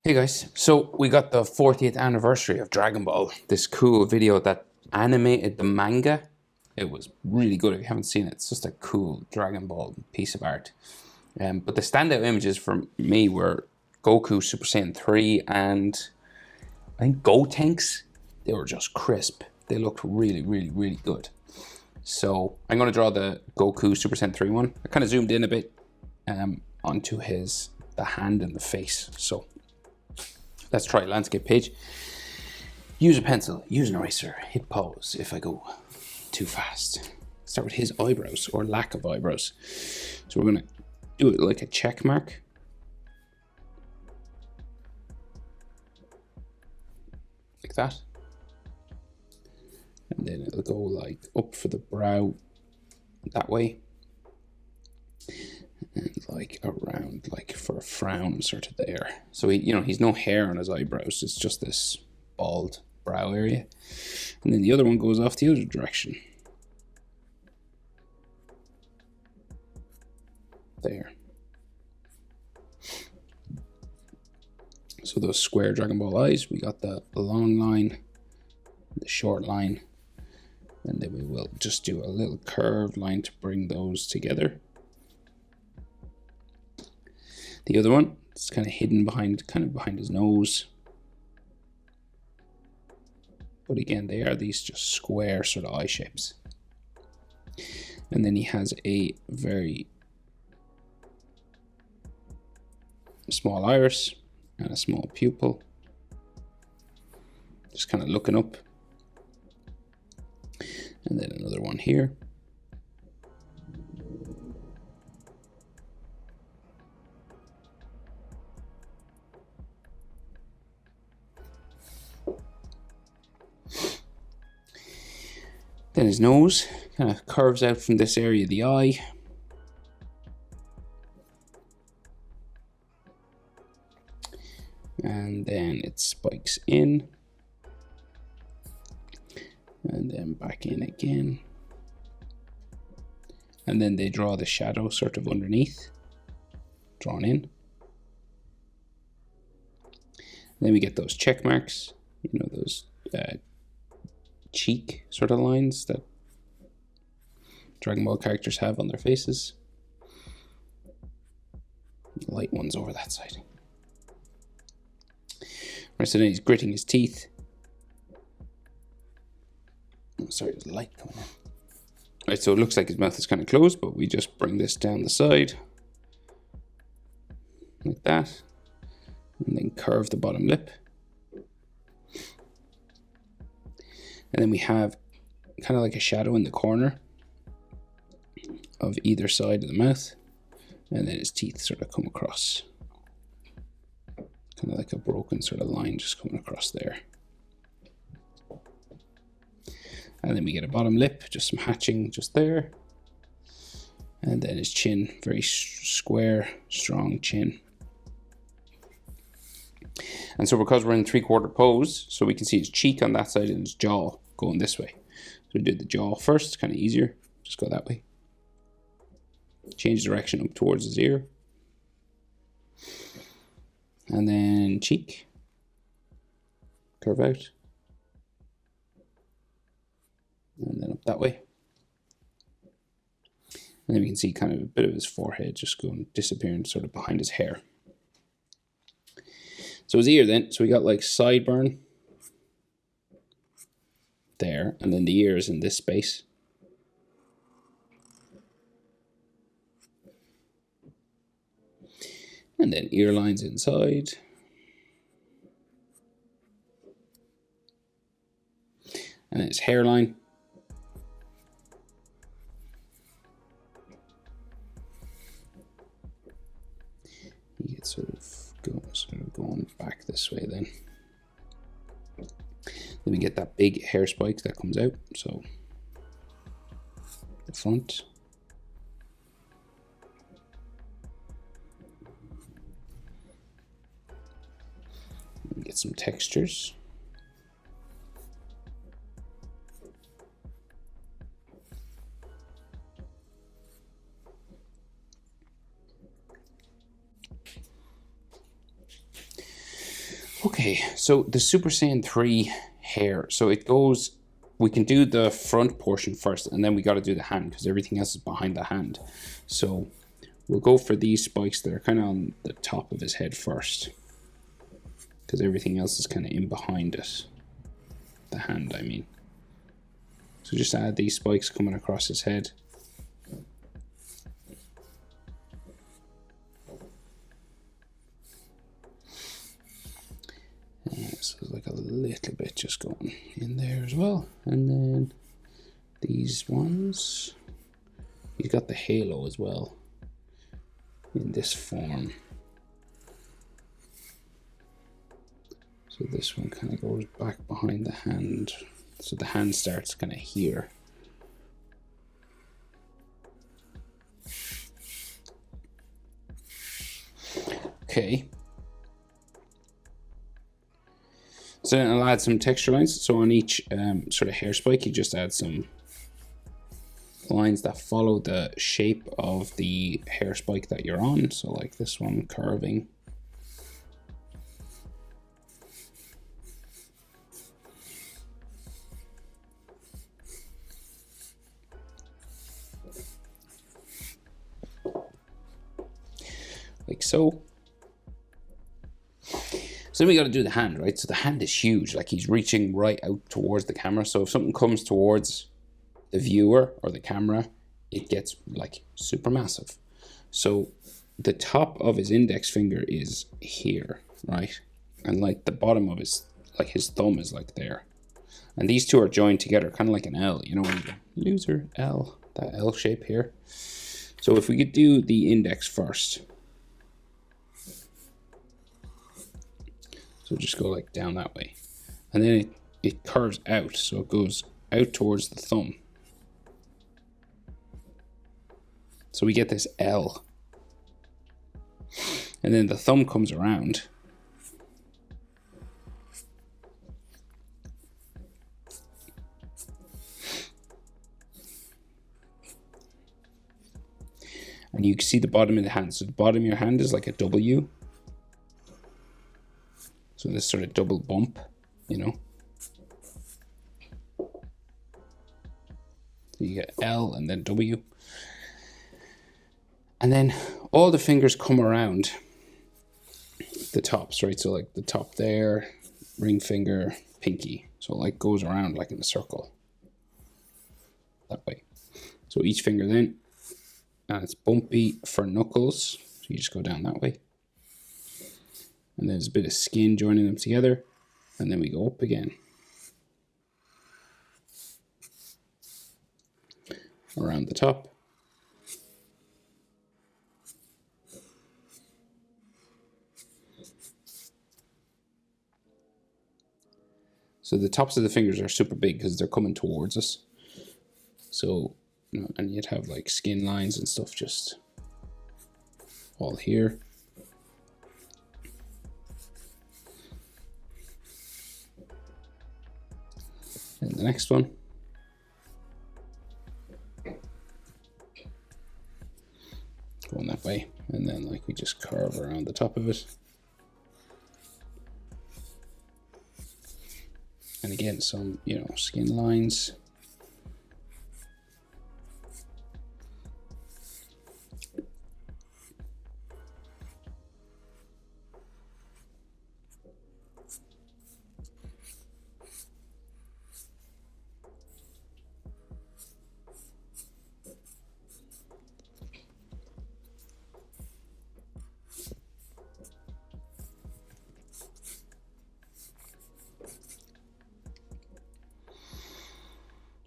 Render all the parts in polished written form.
Hey guys, so we got the 40th anniversary of Dragon Ball, this cool video that animated the manga. It was really good. If you haven't seen it, it's just a cool Dragon Ball piece of art. But the standout images for me were Goku Super Saiyan 3 and I think Gotenks. They were just crisp. They looked really, really, really good. So I'm going to draw the Goku Super Saiyan 3 one. I kind of zoomed in a bit onto the hand and the face. So let's try a landscape page. Use a pencil, use an eraser, hit pause if I go too fast. Start with his eyebrows or lack of eyebrows. So we're gonna do it like a check mark. Like that. And then it'll go like up for the brow that way. And like around, like for a frown sort of there. So he's no hair on his eyebrows. It's just this bald brow area. And then the other one goes off the other direction. There. So those square Dragon Ball eyes, we got the long line, the short line, and then we will just do a little curved line to bring those together. The other one, it's kind of hidden behind his nose. But again, they are these just square sort of eye shapes. And then he has a very small iris and a small pupil. Just kind of looking up. And then another one here. Then his nose kind of curves out from this area of the eye. And then it spikes in. And then back in again. And then they draw the shadow sort of underneath, drawn in. And then we get those check marks, those cheek sort of lines that Dragon Ball characters have on their faces. Light ones over that side. Right, so then he's gritting his teeth. Oh, sorry, there's light coming in. Right, so it looks like his mouth is kind of closed, but we just bring this down the side. Like that. And then curve the bottom lip. And then we have kind of like a shadow in the corner of either side of the mouth. And then his teeth sort of come across. Kind of like a broken sort of line just coming across there. And then we get a bottom lip, just some hatching just there. And then his chin, very square, strong chin. And so because we're in 3/4 pose, so we can see his cheek on that side and his jaw going this way. So we did the jaw first, kind of easier. Just go that way. Change direction up towards his ear. And then cheek. Curve out. And then up that way. And then we can see kind of a bit of his forehead just going, disappearing sort of behind his hair. So his ear then, so we got like sideburn there, and then the ear is in this space. And then ear lines inside. And his hairline. He gets sort of going back this way then. Then we get that big hair spike that comes out. So the front. We get some textures. Okay, so the Super Saiyan 3 hair. So it goes, we can do the front portion first, and then we got to do the hand because everything else is behind the hand. So we'll go for these spikes that are kind of on the top of his head first, because everything else is kind of in behind it. The hand, I mean. So just add these spikes coming across his head. So there's like a little bit just going in there as well. And then these ones, he's got the halo as well in this form. So this one kind of goes back behind the hand. So the hand starts kind of here. Okay. So then I'll add some texture lines. So on each sort of hair spike, you just add some lines that follow the shape of the hair spike that you're on. So like this one curving. Like so. So then we got to do the hand, right? So the hand is huge, like he's reaching right out towards the camera. So if something comes towards the viewer or the camera, it gets like super massive. So the top of his index finger is here, right? And like the bottom of his, like his thumb is like there. And these two are joined together, kind of like an L, you know, when you go, loser L, that L shape here. So if we could do the index first. So just go like down that way. And then it curves out, so it goes out towards the thumb. So we get this L. And then the thumb comes around. And you can see the bottom of the hand. So the bottom of your hand is like a W. So this sort of double bump, you know. So you get L and then W. And then all the fingers come around the tops, right? So like the top there, ring finger, pinky. So it like goes around like in a circle. That way. So each finger then, and it's bumpy for knuckles. So you just go down that way. And there's a bit of skin joining them together. And then we go up again. Around the top. So the tops of the fingers are super big because they're coming towards us. So, you know, and you'd have like skin lines and stuff just all here. And the next one. Going that way. And then like we just curve around the top of it. And again, some, you know, skin lines.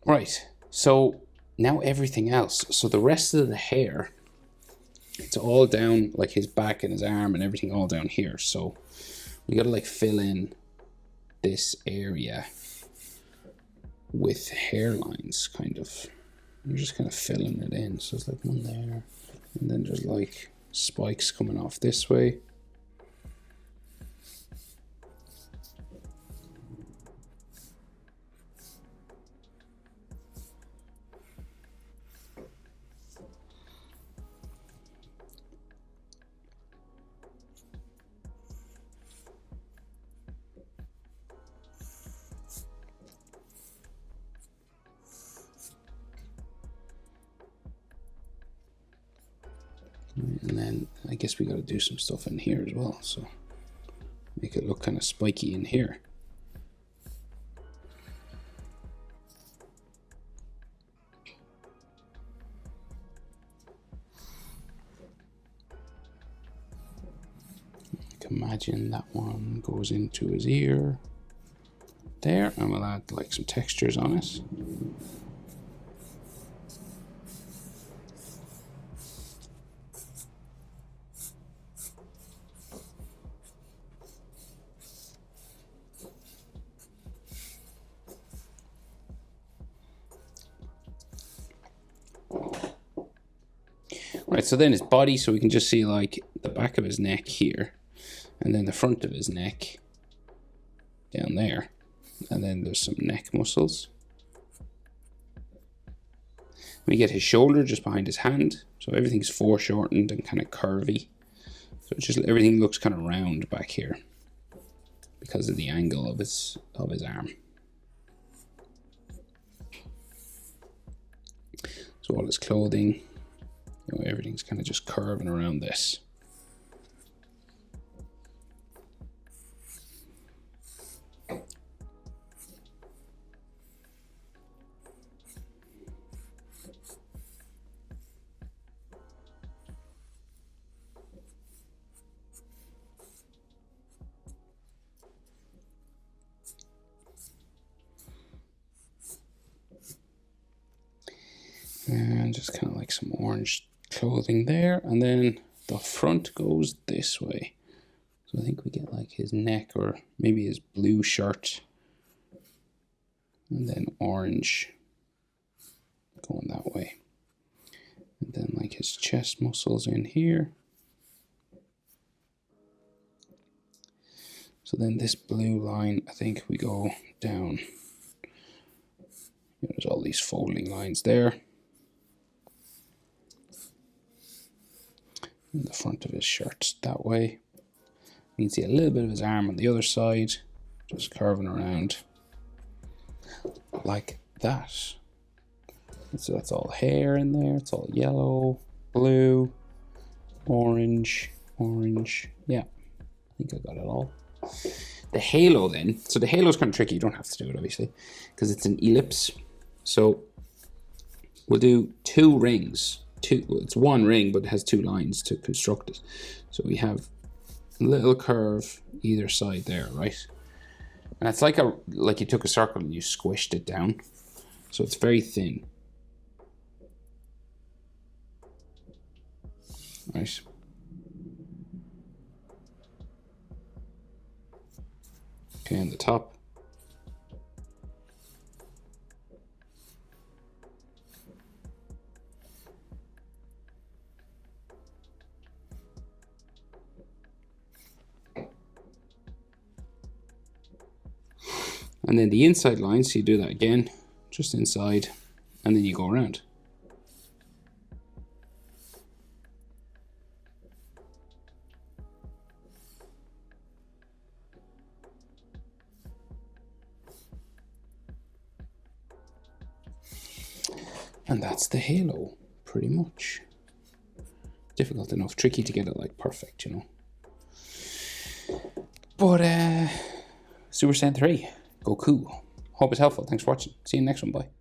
Right, so now everything else. So the rest of the hair, it's all down like his back and his arm and everything all down here. So we gotta like fill in this area with hairlines, kind of. You're just kind of filling it in. So it's like one there, and then there's like spikes coming off this way. guess we got to do some stuff in here as well, so make it look kind of spiky in here. Imagine that one goes into his ear there, and we'll add like some textures on it. Right, so then his body, so we can just see like the back of his neck here, and then the front of his neck down there, and then there's some neck muscles. We get his shoulder just behind his hand, so everything's foreshortened and kind of curvy. So it's just everything looks kind of round back here because of the angle of his arm. So all his clothing, you know, everything's kind of just curving around this. And just kind of like some orange clothing there, and then the front goes this way. So I think we get like his neck, or maybe his blue shirt, and then orange going that way, and then like his chest muscles in here. So then this blue line, I think we go down. There's all these folding lines there. In the front of his shirt that way. You can see a little bit of his arm on the other side, just curving around like that. So that's all hair in there. It's all yellow, blue, orange, orange. Yeah, I think I got it all. The halo then. So the halo is kind of tricky. You don't have to do it obviously because it's an ellipse. So we'll do 2 rings. It's 1 ring, but it has 2 lines to construct it. So we have a little curve either side there, right? And it's like you took a circle and you squished it down. So it's very thin. Right. Okay, on the top. And then the inside line, so you do that again, just inside, and then you go around. And that's the halo, pretty much. Difficult enough, tricky to get it like perfect, you know. But Super Saiyan 3. Goku. Hope it's helpful. Thanks for watching. See you in the next one. Bye.